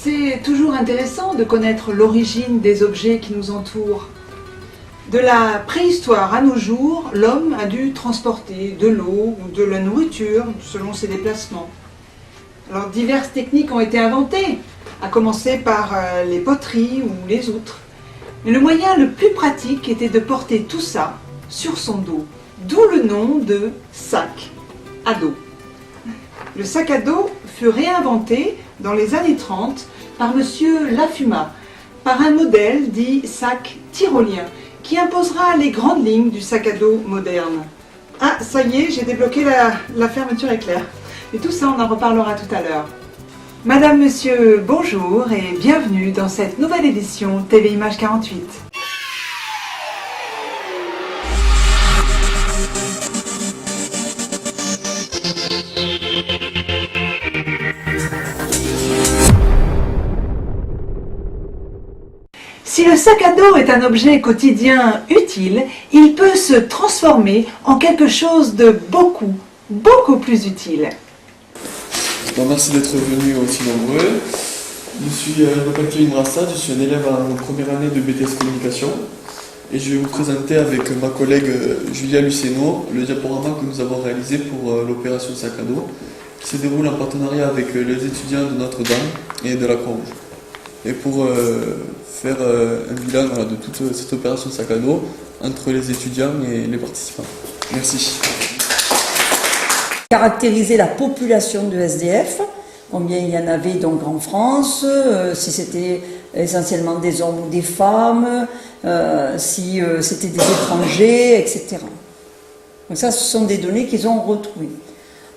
C'est toujours intéressant de connaître l'origine des objets qui nous entourent. De la préhistoire à nos jours, l'homme a dû transporter de l'eau ou de la nourriture selon ses déplacements. Alors diverses techniques ont été inventées, à commencer par les poteries ou les outres. Mais le moyen le plus pratique était de porter tout ça sur son dos, d'où le nom de sac à dos. Le sac à dos fut réinventé dans les années 30 par M. Lafuma, par un modèle dit sac tyrolien, qui imposera les grandes lignes du sac à dos moderne. Ah, ça y est, j'ai débloqué la fermeture éclair. Et tout ça, on en reparlera tout à l'heure. Madame, Monsieur, bonjour et bienvenue dans cette nouvelle édition TV Image 48. Si le sac à dos est un objet quotidien utile, il peut se transformer en quelque chose de beaucoup plus utile. Bon, merci d'être venus aussi nombreux. Je m'appelle Kevin Rassad, je suis un élève en première année de BTS Communication et je vais vous présenter avec ma collègue Julia Luceno le diaporama que nous avons réalisé pour l'opération sac à dos qui se déroule en partenariat avec les étudiants de Notre-Dame et de la Croix-Rouge. Et pour faire un bilan de toute cette opération sac à dos entre les étudiants et les participants. Merci. Caractériser la population de SDF, combien il y en avait donc en France, si c'était essentiellement des hommes ou des femmes, si c'était des étrangers, etc. Donc ça, ce sont des données qu'ils ont retrouvées.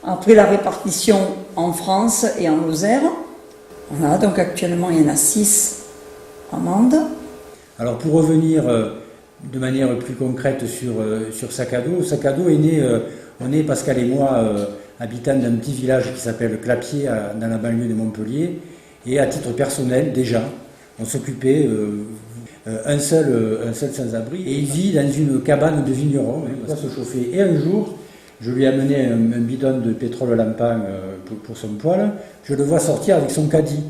Après la répartition en France et en Lozère, voilà, donc actuellement il y en a 6 à Mende. Alors pour revenir de manière plus concrète sur sac à dos est né, on est Pascal et moi habitants d'un petit village qui s'appelle Clapier dans la banlieue de Montpellier, et à titre personnel déjà on s'occupait un seul sans-abri, et il vit dans une cabane de vigneron, il doit se chauffer. Et un jour je lui ai amené un bidon de pétrole lampant pour son poêle, je le vois sortir avec son caddie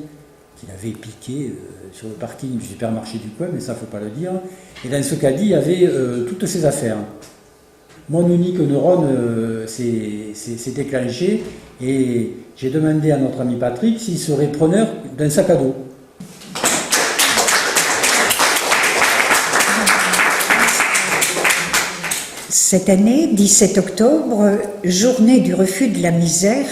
qu'il avait piqué sur le parking du supermarché du coin, mais ça faut pas le dire. Et dans ce caddie, il y avait toutes ses affaires. Mon unique neurone s'est déclenché et j'ai demandé à notre ami Patrick s'il serait preneur d'un sac à dos. Cette année, 17 octobre, journée du refus de la misère,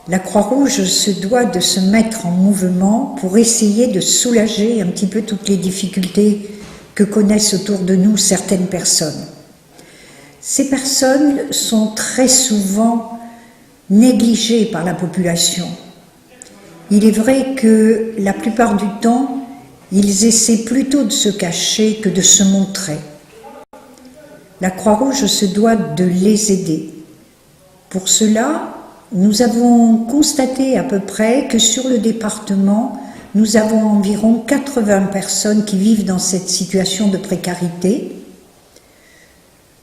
la Croix-Rouge se doit de se mettre en mouvement pour essayer de soulager un petit peu toutes les difficultés que connaissent autour de nous certaines personnes. Ces personnes sont très souvent négligées par la population. Il est vrai que la plupart du temps, ils essaient plutôt de se cacher que de se montrer. La Croix-Rouge se doit de les aider. Pour cela, nous avons constaté à peu près que sur le département, nous avons environ 80 personnes qui vivent dans cette situation de précarité.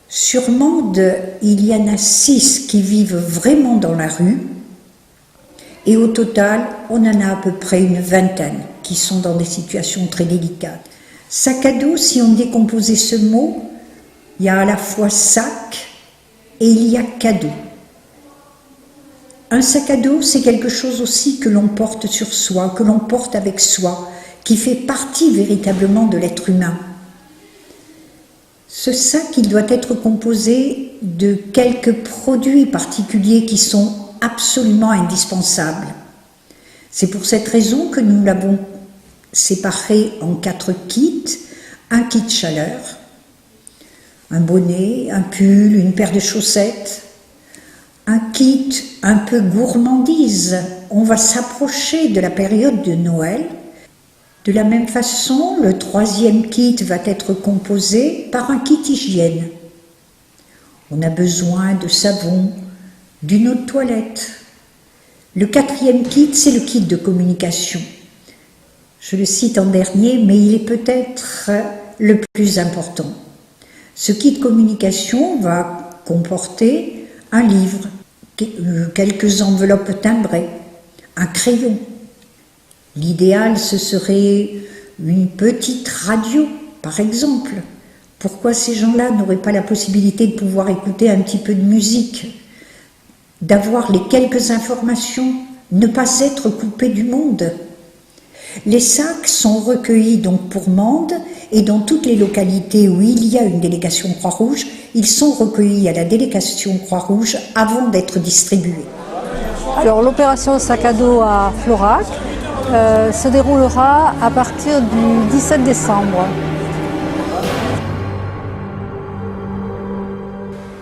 Sur Mende, il y en a 6 qui vivent vraiment dans la rue, et au total, on en a à peu près une vingtaine qui sont dans des situations très délicates. Sac à dos, si on décomposait ce mot, il y a à la fois sac et il y a cadeau. Un sac à dos, c'est quelque chose aussi que l'on porte sur soi, que l'on porte avec soi, qui fait partie véritablement de l'être humain. Ce sac, il doit être composé de quelques produits particuliers qui sont absolument indispensables. C'est pour cette raison que nous l'avons séparé en 4 kits. Un kit chaleur, un bonnet, un pull, une paire de chaussettes. Un kit un peu gourmandise. On va s'approcher de la période de Noël. De la même façon, le 3e kit va être composé par un kit hygiène. On a besoin de savon, d'une eau de toilette. Le 4e kit, c'est le kit de communication. Je le cite en dernier, mais il est peut-être le plus important. Ce kit de communication va comporter un livre, quelques enveloppes timbrées, un crayon, L'idéal, ce serait une petite radio, par exemple. Pourquoi ces gens-là n'auraient pas la possibilité de pouvoir écouter un petit peu de musique, d'avoir les quelques informations, ne pas être coupés du monde? Les sacs sont recueillis donc pour Mende, et dans toutes les localités où il y a une délégation Croix-Rouge, ils sont recueillis à la délégation Croix-Rouge avant d'être distribués. Alors l'opération sac à dos à Florac se déroulera à partir du 17 décembre.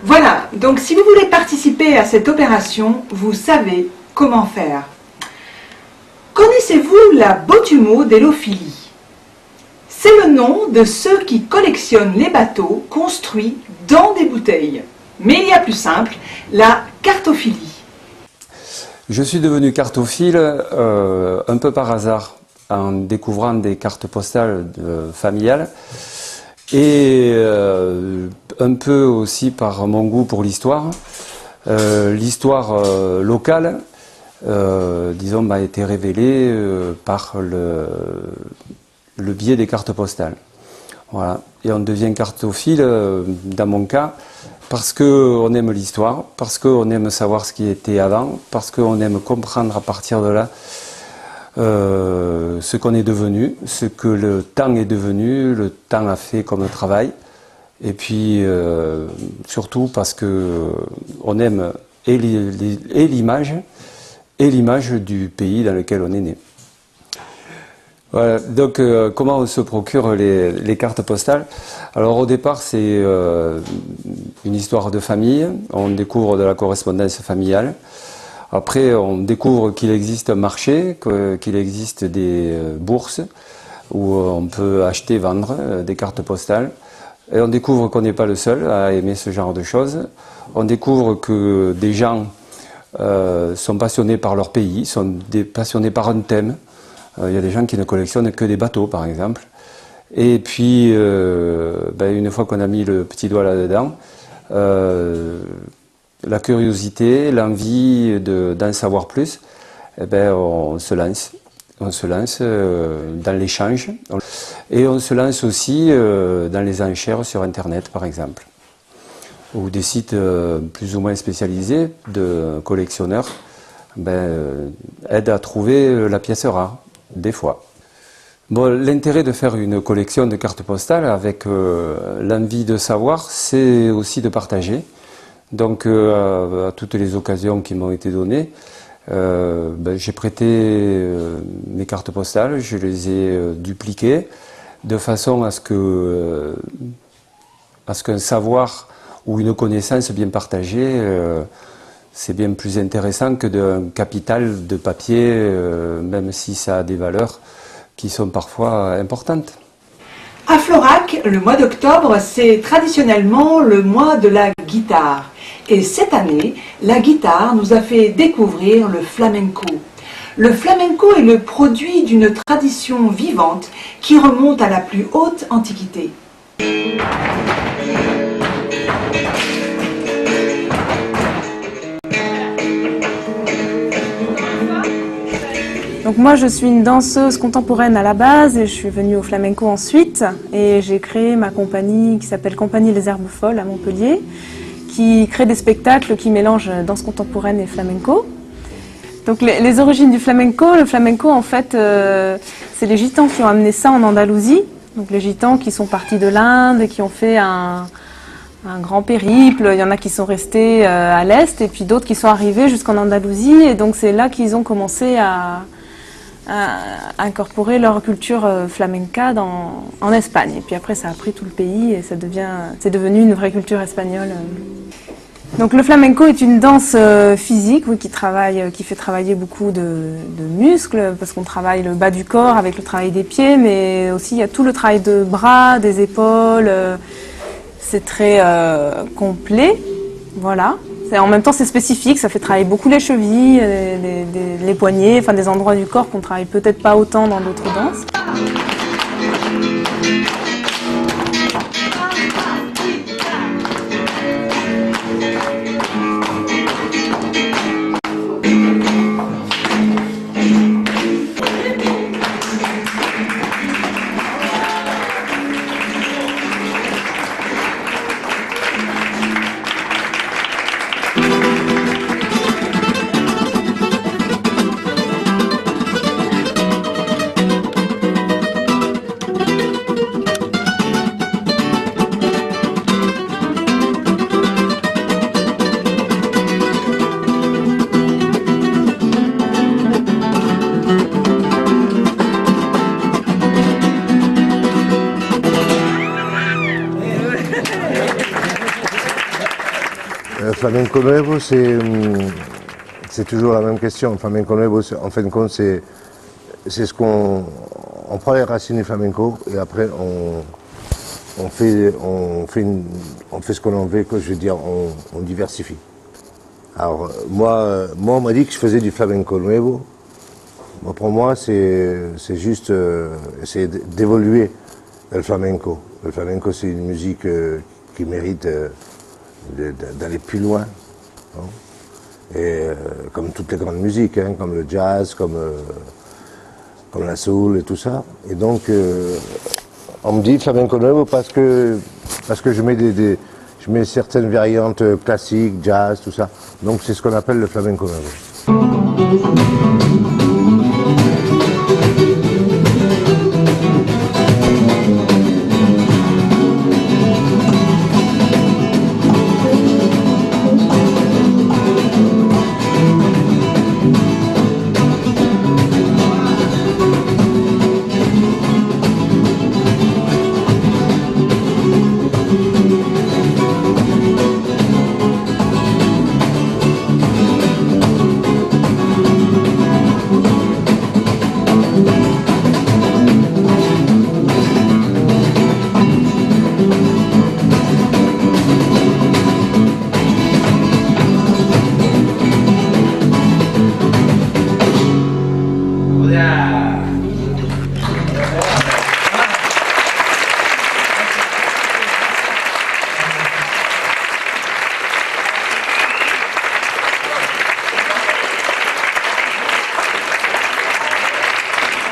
Voilà, donc si vous voulez participer à cette opération, vous savez comment faire. Connaissez-vous la Botumo d'Élophilie? C'est le nom de ceux qui collectionnent les bateaux construits dans des bouteilles. Mais il y a plus simple, la cartophilie. Je suis devenu cartophile un peu par hasard, en découvrant des cartes postales familiales et un peu aussi par mon goût pour l'histoire. L'histoire locale, disons, m'a été révélée par le biais des cartes postales. Voilà. Et on devient cartophile, dans mon cas, parce qu'on aime l'histoire, parce qu'on aime savoir ce qui était avant, parce qu'on aime comprendre à partir de là ce qu'on est devenu, ce que le temps est devenu, le temps a fait comme travail, et puis surtout parce qu'on aime et l'image du pays dans lequel on est né. Voilà, donc comment on se procure les cartes postales? Alors au départ c'est une histoire de famille, on découvre de la correspondance familiale. Après on découvre qu'il existe un marché, qu'il existe des bourses où on peut acheter, vendre des cartes postales. Et on découvre qu'on n'est pas le seul à aimer ce genre de choses. On découvre que des gens sont passionnés par leur pays, sont passionnés par un thème. Il y a des gens qui ne collectionnent que des bateaux, par exemple. Et puis, une fois qu'on a mis le petit doigt là-dedans, la curiosité, l'envie d'en savoir plus, on se lance. On se lance dans l'échange. Et on se lance aussi dans les enchères sur Internet, par exemple. Ou des sites plus ou moins spécialisés de collectionneurs aident à trouver la pièce rare. Des fois. Bon, l'intérêt de faire une collection de cartes postales avec l'envie de savoir, c'est aussi de partager. Donc, à toutes les occasions qui m'ont été données, j'ai prêté mes cartes postales, je les ai dupliquées de façon à ce qu'un savoir ou une connaissance bien partagée c'est bien plus intéressant que d'un capital de papier, même si ça a des valeurs qui sont parfois importantes. À Florac, le mois d'octobre, c'est traditionnellement le mois de la guitare. Et cette année, la guitare nous a fait découvrir le flamenco. Le flamenco est le produit d'une tradition vivante qui remonte à la plus haute antiquité. Donc moi je suis une danseuse contemporaine à la base et je suis venue au flamenco ensuite et j'ai créé ma compagnie qui s'appelle Compagnie Les Herbes Folles à Montpellier qui crée des spectacles qui mélangent danse contemporaine et flamenco. Donc les origines du flamenco, le flamenco en fait c'est les gitans qui ont amené ça en Andalousie, donc les gitans qui sont partis de l'Inde et qui ont fait un grand périple, il y en a qui sont restés à l'est et puis d'autres qui sont arrivés jusqu'en Andalousie et donc c'est là qu'ils ont commencé à incorporer leur culture flamenca en Espagne. Et puis après, ça a pris tout le pays et c'est devenu une vraie culture espagnole. Donc le flamenco est une danse physique oui, qui fait travailler beaucoup de muscles, parce qu'on travaille le bas du corps avec le travail des pieds, mais aussi il y a tout le travail de bras, des épaules. C'est très complet, voilà. En même temps, c'est spécifique, ça fait travailler beaucoup les chevilles, les poignets, enfin des endroits du corps qu'on travaille peut-être pas autant dans d'autres danses. flamenco nuevo, c'est toujours la même question. Le flamenco nuevo, en fin de compte, c'est ce qu'on prend les racines du flamenco et après on fait ce qu'on en veut, que je veux dire, on diversifie. Alors moi on m'a dit que je faisais du flamenco nuevo. Bon, pour moi, c'est juste essayer d'évoluer le flamenco. Le flamenco, c'est une musique qui mérite d'aller plus loin. Hein. Et comme toutes les grandes musiques, hein, comme le jazz, comme la soul et tout ça. Et donc, on me dit flamenco nuevo parce que je mets certaines variantes classiques, jazz, tout ça. Donc c'est ce qu'on appelle le flamenco nuevo.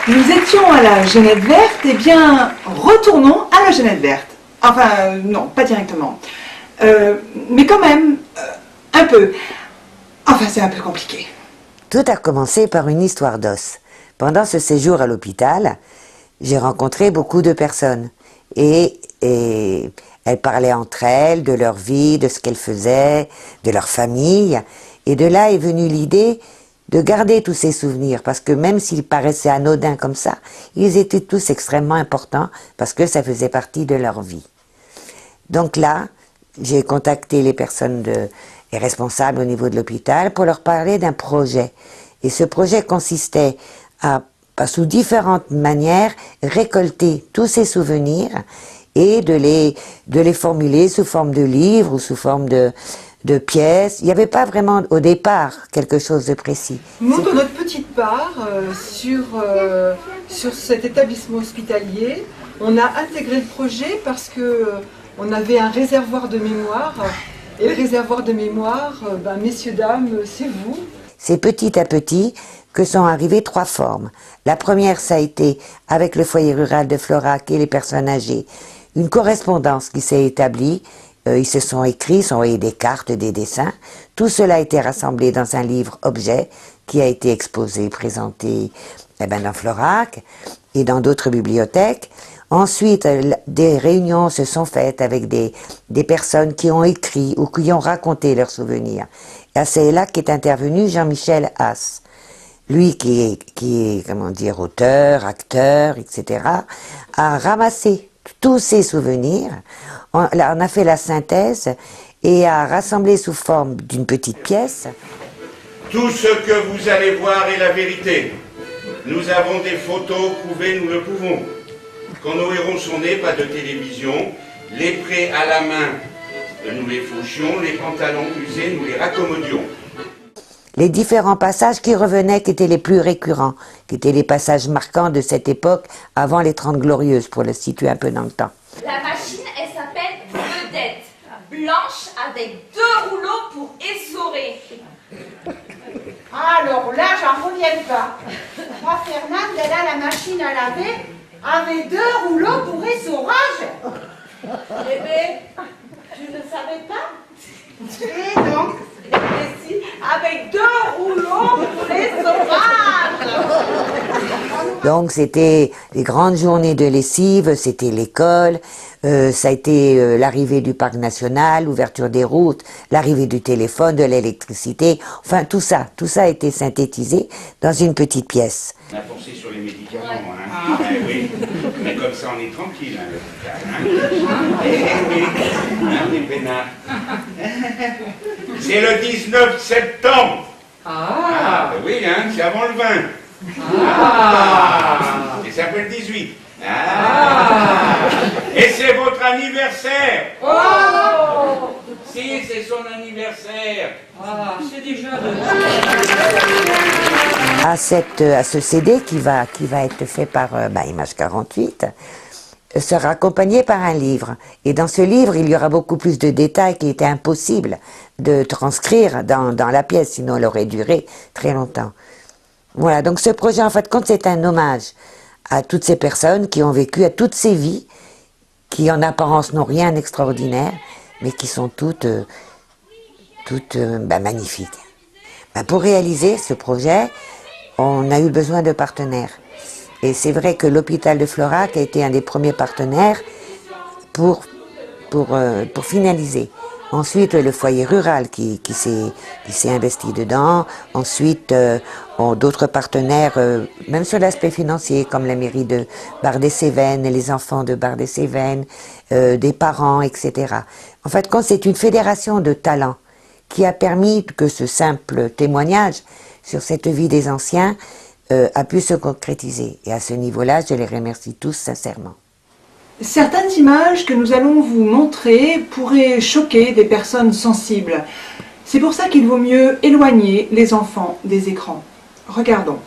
Nous étions à la Genette Verte, eh bien, retournons à la Genette Verte. Enfin, non, pas directement. Mais quand même, un peu. Enfin, c'est un peu compliqué. Tout a commencé par une histoire d'os. Pendant ce séjour à l'hôpital, j'ai rencontré beaucoup de personnes. Et elles parlaient entre elles de leur vie, de ce qu'elles faisaient, de leur famille. Et de là est venue l'idée de garder tous ces souvenirs, parce que même s'ils paraissaient anodins comme ça, ils étaient tous extrêmement importants, parce que ça faisait partie de leur vie. Donc là, j'ai contacté les personnes, les responsables au niveau de l'hôpital, pour leur parler d'un projet. Et ce projet consistait à, sous différentes manières, récolter tous ces souvenirs et de les formuler sous forme de livres ou sous forme de pièces. Il n'y avait pas vraiment au départ quelque chose de précis. Nous, de notre petite part, sur cet établissement hospitalier, on a intégré le projet parce qu'on avait un réservoir de mémoire. Et le réservoir de mémoire, messieurs, dames, c'est vous. C'est petit à petit que sont arrivées 3 formes. La première, ça a été avec le foyer rural de Florac et les personnes âgées. Une correspondance qui s'est établie. Ils se sont écrits, sont envoyés des cartes, des dessins. Tout cela a été rassemblé dans un livre objet qui a été exposé, présenté dans Florac et dans d'autres bibliothèques. Ensuite, des réunions se sont faites avec des personnes qui ont écrit ou qui ont raconté leurs souvenirs. Et c'est là qu'est intervenu Jean-Michel Haas. Lui qui est comment dire, auteur, acteur, etc., a ramassé tous ces souvenirs. On a fait la synthèse et a rassemblé sous forme d'une petite pièce. Tout ce que vous allez voir est la vérité. Nous avons des photos prouvées, nous le pouvons. Quand nos héros sont nés, pas de télévision. Les prés à la main, nous les fauchions. Les pantalons usés, nous les raccommodions. Les différents passages qui revenaient, qui étaient les plus récurrents, qui étaient les passages marquants de cette époque, avant les 30 Glorieuses, pour le situer un peu dans le temps. La machine, elle s'appelle vedette, blanche avec 2 rouleaux pour essorer. Alors là, j'en reviens pas. Moi, Fernande, elle a la machine à laver avec 2 rouleaux pour essorage. Bébé, tu ne savais pas? Et donc, avec 2 rouleaux pour essorage. Donc c'était les grandes journées de lessive, c'était l'école, ça a été l'arrivée du parc national, l'ouverture des routes, l'arrivée du téléphone, de l'électricité, enfin tout ça a été synthétisé dans une petite pièce. On a pensé sur les médicaments, hein. Oui. Mais comme ça on est tranquille, hein, l'hôpital, hein. Oui, hein, on est peinard. C'est le 19 septembre. Ah, Ben oui, hein, c'est avant le 20. Et ça fait le 18. Et c'est votre anniversaire. Si, c'est son anniversaire. C'est déjà À ce CD qui va être fait par Image 48, sera accompagné par un livre. Et dans ce livre, il y aura beaucoup plus de détails qui étaient impossibles de transcrire dans la pièce, sinon elle aurait duré très longtemps. Voilà, donc ce projet, en fait, compte, c'est un hommage à toutes ces personnes qui ont vécu, à toutes ces vies, qui en apparence n'ont rien d'extraordinaire, mais qui sont toutes magnifiques. Pour réaliser ce projet, on a eu besoin de partenaires. Et c'est vrai que l'hôpital de Florac a été un des premiers partenaires pour finaliser. Ensuite, le foyer rural qui s'est investi dedans. Ensuite, d'autres partenaires, même sur l'aspect financier, comme la mairie de Bar-des-Cévennes, les enfants de Bar-des-Cévennes, des parents, etc. En fait, c'est une fédération de talents qui a permis que ce simple témoignage sur cette vie des anciens a pu se concrétiser. Et à ce niveau-là, je les remercie tous sincèrement. certaines images que nous allons vous montrer pourraient choquer des personnes sensibles. C'est pour ça qu'il vaut mieux éloigner les enfants des écrans. Regardons.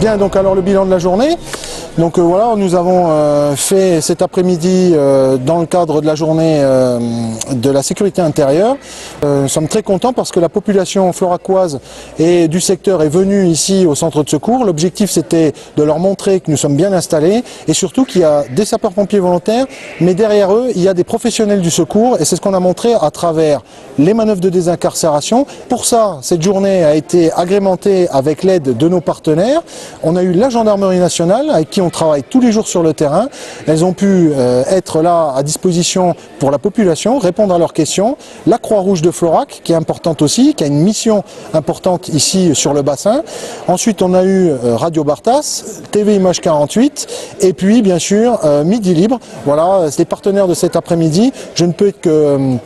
Bien, donc alors le bilan de la journée. Donc voilà, nous avons fait cet après-midi dans le cadre de la journée de la sécurité intérieure. Nous sommes très contents parce que la population floracoise et du secteur est venue ici au centre de secours. L'objectif c'était de leur montrer que nous sommes bien installés et surtout qu'il y a des sapeurs-pompiers volontaires, mais derrière eux il y a des professionnels du secours et c'est ce qu'on a montré à travers les manœuvres de désincarcération. Pour ça, cette journée a été agrémentée avec l'aide de nos partenaires. On a eu la gendarmerie nationale avec qui on travaille tous les jours sur le terrain. Elles ont pu être là à disposition pour la population, répondre à leurs questions. La Croix-Rouge de Florac, qui est importante aussi, qui a une mission importante ici sur le bassin. Ensuite, on a eu Radio Bartas, TV Image 48, et puis bien sûr Midi Libre. Voilà, c'est les partenaires de cet après-midi. Je ne peux être que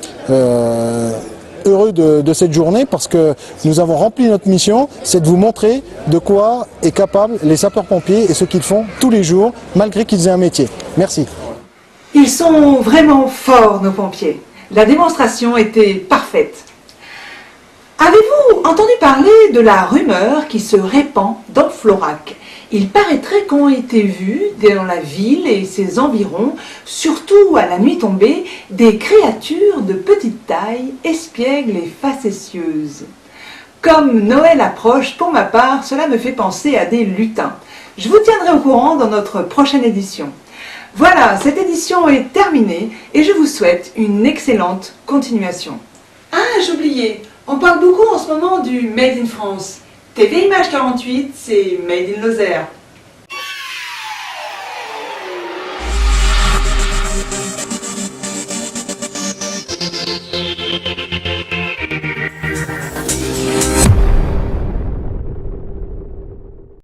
heureux de cette journée parce que nous avons rempli notre mission, c'est de vous montrer de quoi est capable les sapeurs-pompiers et ce qu'ils font tous les jours, malgré qu'ils aient un métier. Merci. Ils sont vraiment forts, nos pompiers. La démonstration était parfaite. Avez-vous entendu parler de la rumeur qui se répand dans Florac? Il paraîtrait qu'ont été vus dans la ville et ses environs, surtout à la nuit tombée, des créatures de petite taille, espiègles et facétieuses. Comme Noël approche, pour ma part, cela me fait penser à des lutins. Je vous tiendrai au courant dans notre prochaine édition. Voilà, cette édition est terminée et je vous souhaite une excellente continuation. Ah, j'oubliais, on parle beaucoup en ce moment du Made in France. TV Image 48, c'est Made in Lozère.